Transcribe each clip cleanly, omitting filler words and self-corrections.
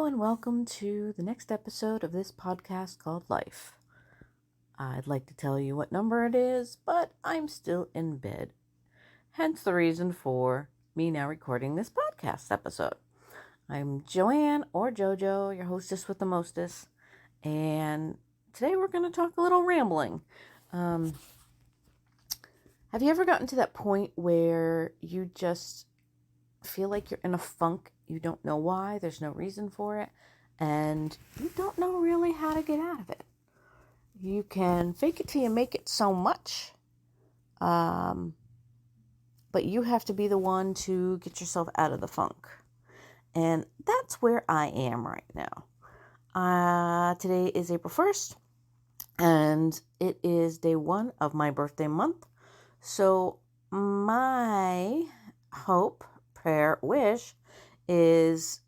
and welcome to the next episode of this podcast called Life. I'd like to tell you what number it is, but I'm still in bed. Hence the reason for me now recording this podcast episode. I'm Joanne, or JoJo, your hostess with the mostest, and today we're going to talk a little rambling. Have you ever gotten to that point where you just feel like you're in a funk? You don't know why, there's no reason for it, and you don't know really how to get out of it. You can fake it till you make it so much, but you have to be the one to get yourself out of the funk. And that's where I am right now. Today is April 1st, and it is day 1 of my birthday month. So my hope, prayer, wish is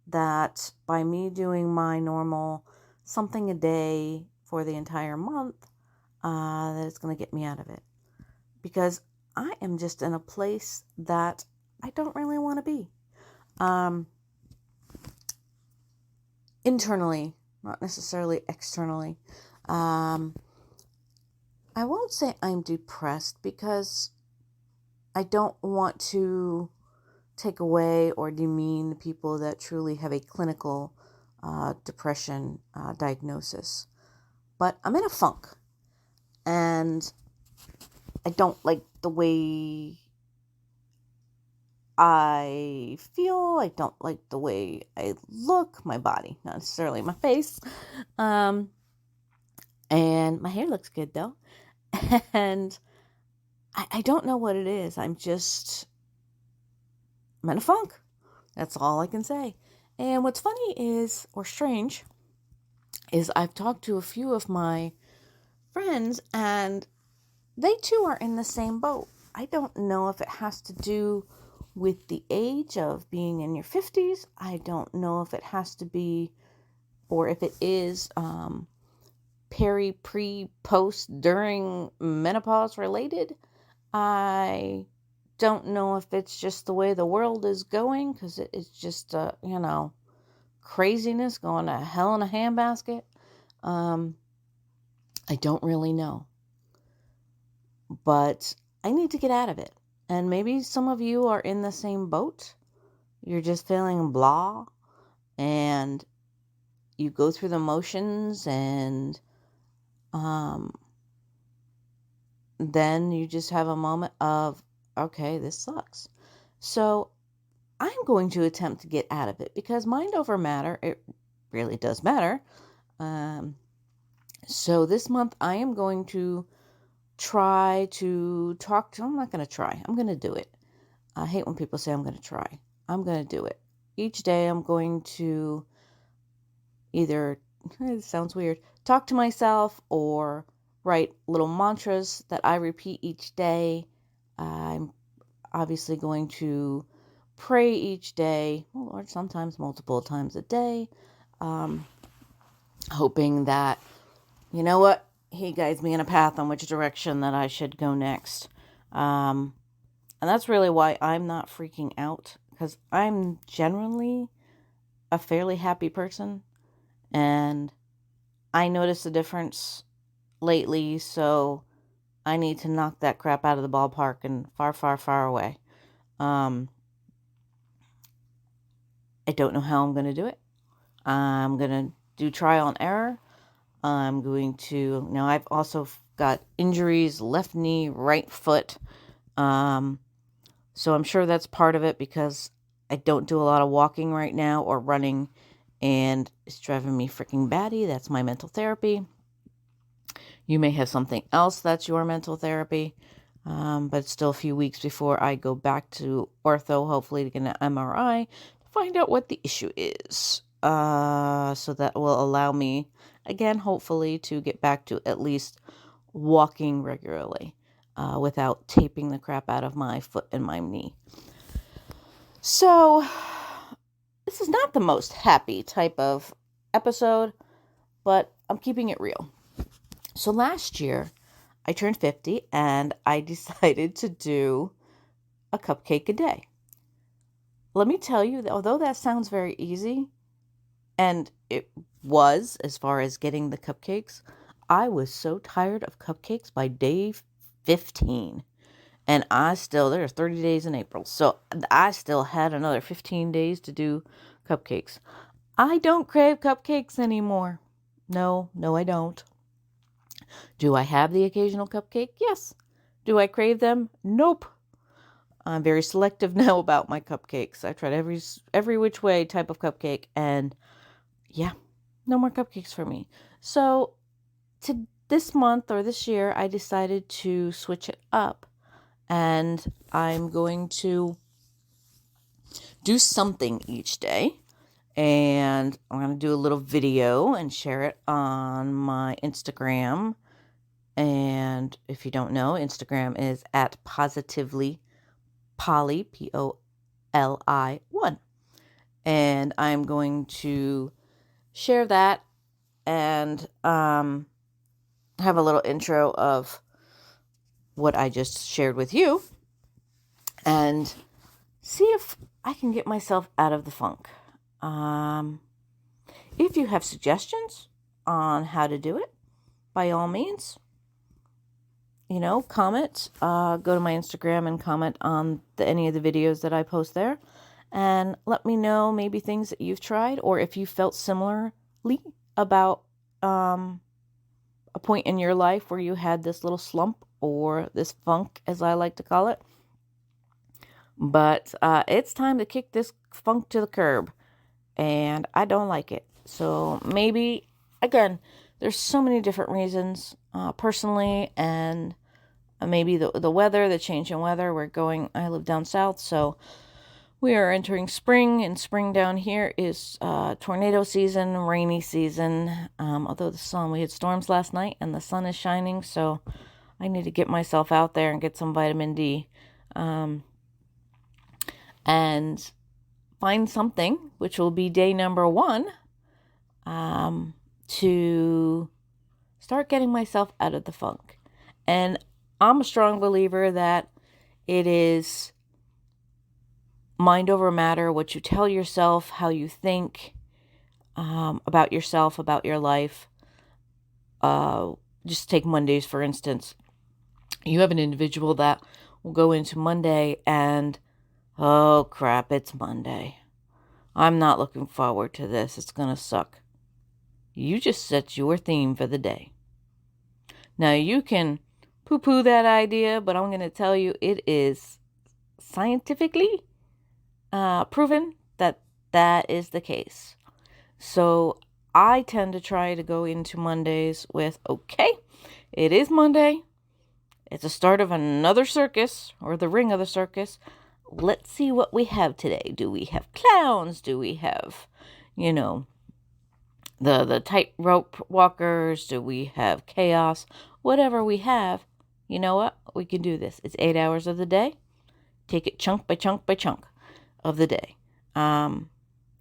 that by me doing my normal something a day for the entire month, that it's going to get me out of it. Because I am just in a place that I don't really want to be. Internally, not necessarily externally. I won't say I'm depressed because I don't want to take away or demean the people that truly have a clinical depression diagnosis. But I'm in a funk, and I don't like the way I feel. I don't like the way I look, my body, not necessarily my face. And my hair looks good though. And I don't know what it is. I'm in a funk. That's all I can say. And what's funny is, or strange, is I've talked to a few of my friends and they too are in the same boat. I don't know if it has to do with the age of being in your 50s. I don't know if it has to be, or if it is peri, pre, post, during menopause related. I don't know if it's just the way the world is going, because it's just, craziness going to hell in a handbasket. I don't really know. But I need to get out of it. And maybe some of you are in the same boat. You're just feeling blah. And you go through the motions, and then you just have a moment of, okay, this sucks. So I'm going to attempt to get out of it, because mind over matter, it really does matter. So this month I am going to try to I'm not going to try. I'm going to do it. I hate when people say I'm going to try. I'm going to do it. Each day I'm going to either, it sounds weird, talk to myself or write little mantras that I repeat each day. I'm obviously going to pray each day, or sometimes multiple times a day, hoping that, you know what, he guides me in a path on which direction that I should go next. And that's really why I'm not freaking out, because I'm generally a fairly happy person, and I notice a difference lately, so I need to knock that crap out of the ballpark and far, far, far away. I don't know how I'm going to do it. I'm going to do trial and error. I'm going to, now I've also got injuries, left knee, right foot. So I'm sure that's part of it, because I don't do a lot of walking right now or running, and it's driving me freaking batty. That's my mental therapy. You may have something else that's your mental therapy, but it's still a few weeks before I go back to ortho, hopefully to get an MRI to find out what the issue is. So that will allow me, again, hopefully, to get back to at least walking regularly, without taping the crap out of my foot and my knee. So this is not the most happy type of episode, but I'm keeping it real. So last year, I turned 50, and I decided to do a cupcake a day. Let me tell you, although that sounds very easy, And it was, as far as getting the cupcakes, I was so tired of cupcakes by day 15. And there's 30 days in April. So I still had another 15 days to do cupcakes. I don't crave cupcakes anymore. No, I don't. Do I have the occasional cupcake? Yes. Do I crave them? Nope. I'm very selective now about my cupcakes. I tried every which way type of cupcake, and yeah, no more cupcakes for me. So this month or this year, I decided to switch it up, and I'm going to do something each day. And I'm going to do a little video and share it on my Instagram. And if you don't know, Instagram is at positively Polly, P-O-L-I 1. And I'm going to share that and have a little intro of what I just shared with you and see if I can get myself out of the funk. If you have suggestions on how to do it, by all means, comment. Go to my Instagram and comment on any of the videos that I post there. And let me know maybe things that you've tried, or if you felt similarly about a point in your life where you had this little slump or this funk, as I like to call it. But it's time to kick this funk to the curb, and I don't like it. So maybe, again, there's so many different reasons, personally, and maybe the weather, the change in weather. I live down south, so we are entering spring, and spring down here is tornado season, rainy season. Although we had storms last night, and the sun is shining, so I need to get myself out there and get some vitamin D. And find something, which will be day number 1, to start getting myself out of the funk. And I'm a strong believer that it is mind over matter, what you tell yourself, how you think about yourself, about your life. Just take Mondays, for instance. You have an individual that will go into Monday and, oh crap, it's Monday. I'm not looking forward to this. It's going to suck. You just set your theme for the day. Now, you can poo-poo that idea, but I'm going to tell you it is scientifically proven that is the case. So I tend to try to go into Mondays with, okay, it is Monday. It's the start of another circus, or the ring of the circus. Let's see what we have today. Do we have clowns? Do we have, the tightrope walkers? Do we have chaos? Whatever we have, you know what? We can do this. It's 8 hours of the day. Take it chunk by chunk by chunk of the day. And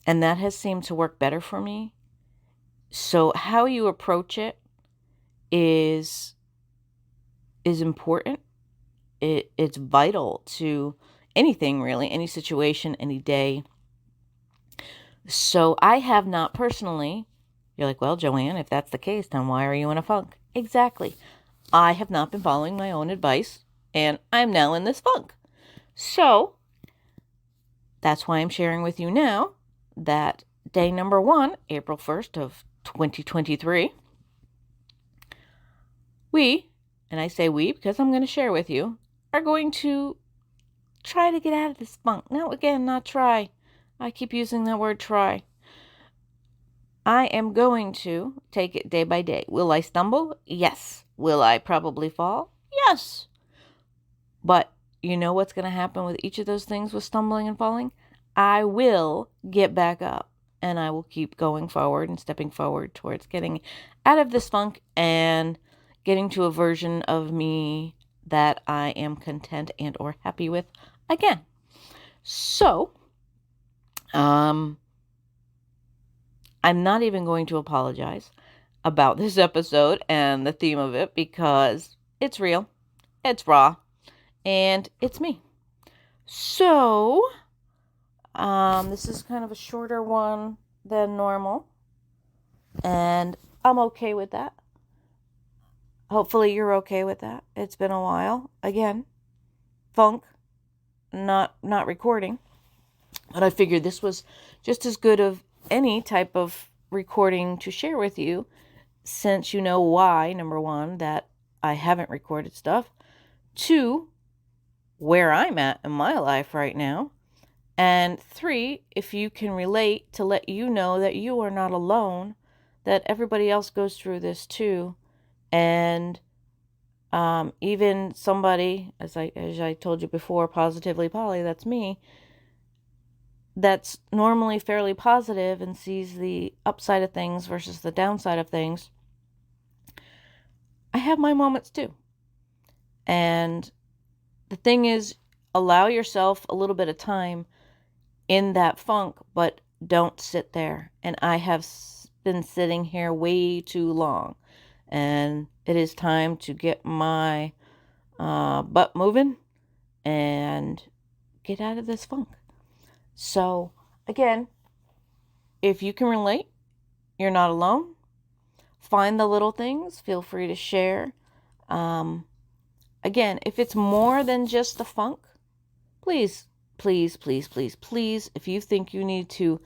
that has seemed to work better for me. So how you approach it is important. It's vital to anything, really, any situation, any day. So I have not personally, you're like, well, Joanne, if that's the case, then why are you in a funk? Exactly. I have not been following my own advice, and I'm now in this funk. So that's why I'm sharing with you now that day number 1, April 1st of 2023, we, and I say we because I'm going to share with you, are going to try to get out of this funk. Now, again, not try. I keep using that word try. I am going to take it day by day. Will I stumble? Yes. Will I probably fall? Yes. But you know what's going to happen with each of those things, with stumbling and falling? I will get back up, and I will keep going forward and stepping forward towards getting out of this funk and getting to a version of me that I am content and or happy with again. So, I'm not even going to apologize about this episode and the theme of it, because it's real, it's raw, and it's me. So, this is kind of a shorter one. than normal, and I'm okay with that. Hopefully you're okay with that. It's been a while. Again, funk, not recording. But I figured this was just as good of any type of recording to share with you, since you know why, number one, that I haven't recorded stuff. Two, where I'm at in my life right now. And three, if you can relate, to let you know that you are not alone, that everybody else goes through this too. And even somebody, as I told you before, Positively Polly, that's me, that's normally fairly positive and sees the upside of things versus the downside of things, I have my moments too. And the thing is, allow yourself a little bit of time in that funk, but don't sit there. And I have been sitting here way too long. And it is time to get my butt moving and get out of this funk. So, again, if you can relate, you're not alone. Find the little things. Feel free to share. Again, if it's more than just the funk, please, please, please, please, please, if you think you need to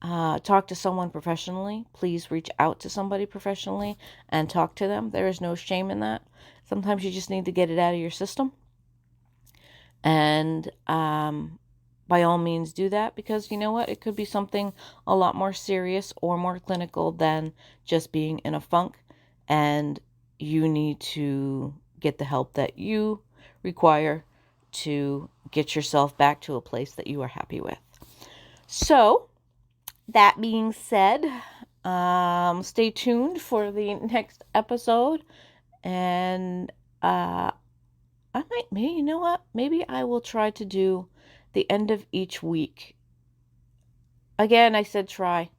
talk to someone professionally, please reach out to somebody professionally and talk to them. There is no shame in that. Sometimes you just need to get it out of your system. And by all means do that, because you know what? It could be something a lot more serious or more clinical than just being in a funk. And you need to get the help that you require to get yourself back to a place that you are happy with. So, that being said, stay tuned for the next episode. And you know what? Maybe I will try to do the end of each week. Again, I said try.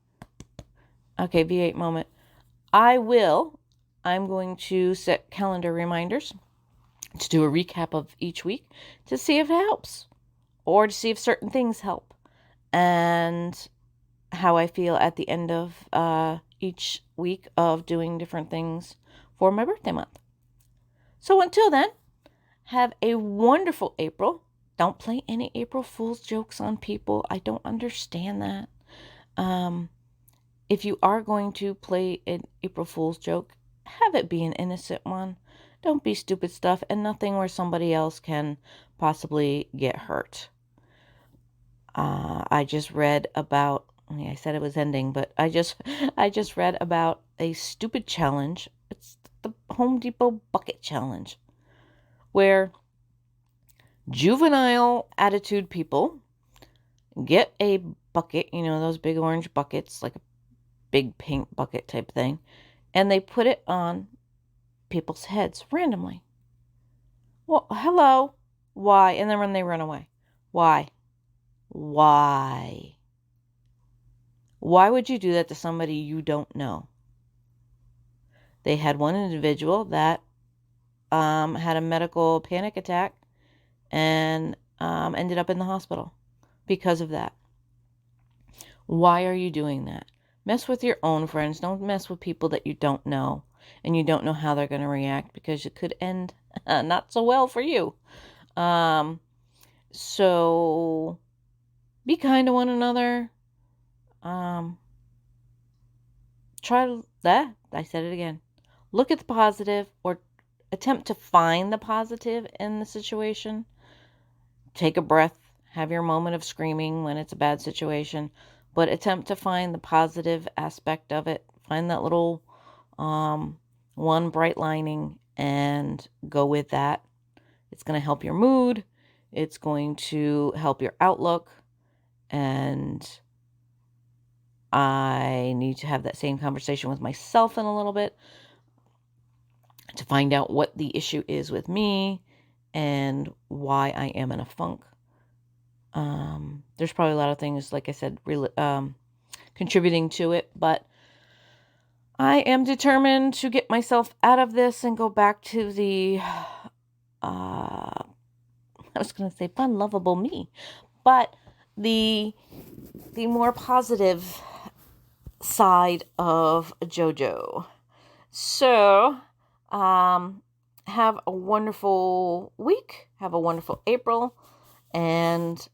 Okay, V8 moment. I'm going to set calendar reminders to do a recap of each week to see if it helps, or to see if certain things help, and how I feel at the end of each week of doing different things for my birthday month. So until then, have a wonderful April. Don't play any April Fool's jokes on people. I don't understand that. If you are going to play an April Fool's joke, have it be an innocent one. Don't be stupid stuff, and nothing where somebody else can possibly get hurt. I just read about, I said it was ending, but I just read about a stupid challenge. It's the Home Depot bucket challenge, where juvenile attitude people get a bucket, those big orange buckets, like a big pink bucket type thing, and they put it on people's heads randomly. Well, hello, why? And then when they run away, why? Why would you do that to somebody you don't know? They had one individual that had a medical panic attack and ended up in the hospital because of that. Why are you doing that? Mess with your own friends. Don't mess with people that you don't know and you don't know how they're going to react, because it could end not so well for you. So be kind to one another. Try that. I said it again. Look at the positive, or attempt to find the positive in the situation. Take a breath. Have your moment of screaming when it's a bad situation, but attempt to find the positive aspect of it. Find that little one bright lining and go with that. It's going to help your mood. It's going to help your outlook. And I need to have that same conversation with myself in a little bit to find out what the issue is with me and why I am in a funk. There's probably a lot of things, like I said, contributing to it, but I am determined to get myself out of this and go back to the, I was going to say fun, lovable me, but the more positive side of JoJo. So, have a wonderful week. Have a wonderful April. And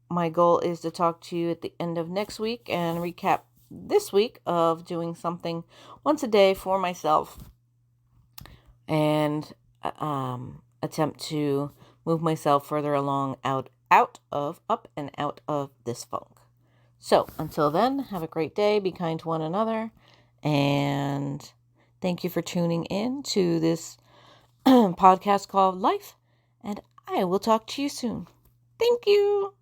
my goal is to talk to you at the end of next week and recap this week of doing something once a day for myself and attempt to move myself further along up and out of this funk. So until then, have a great day, be kind to one another, and thank you for tuning in to this podcast called Life, and I will talk to you soon. Thank you.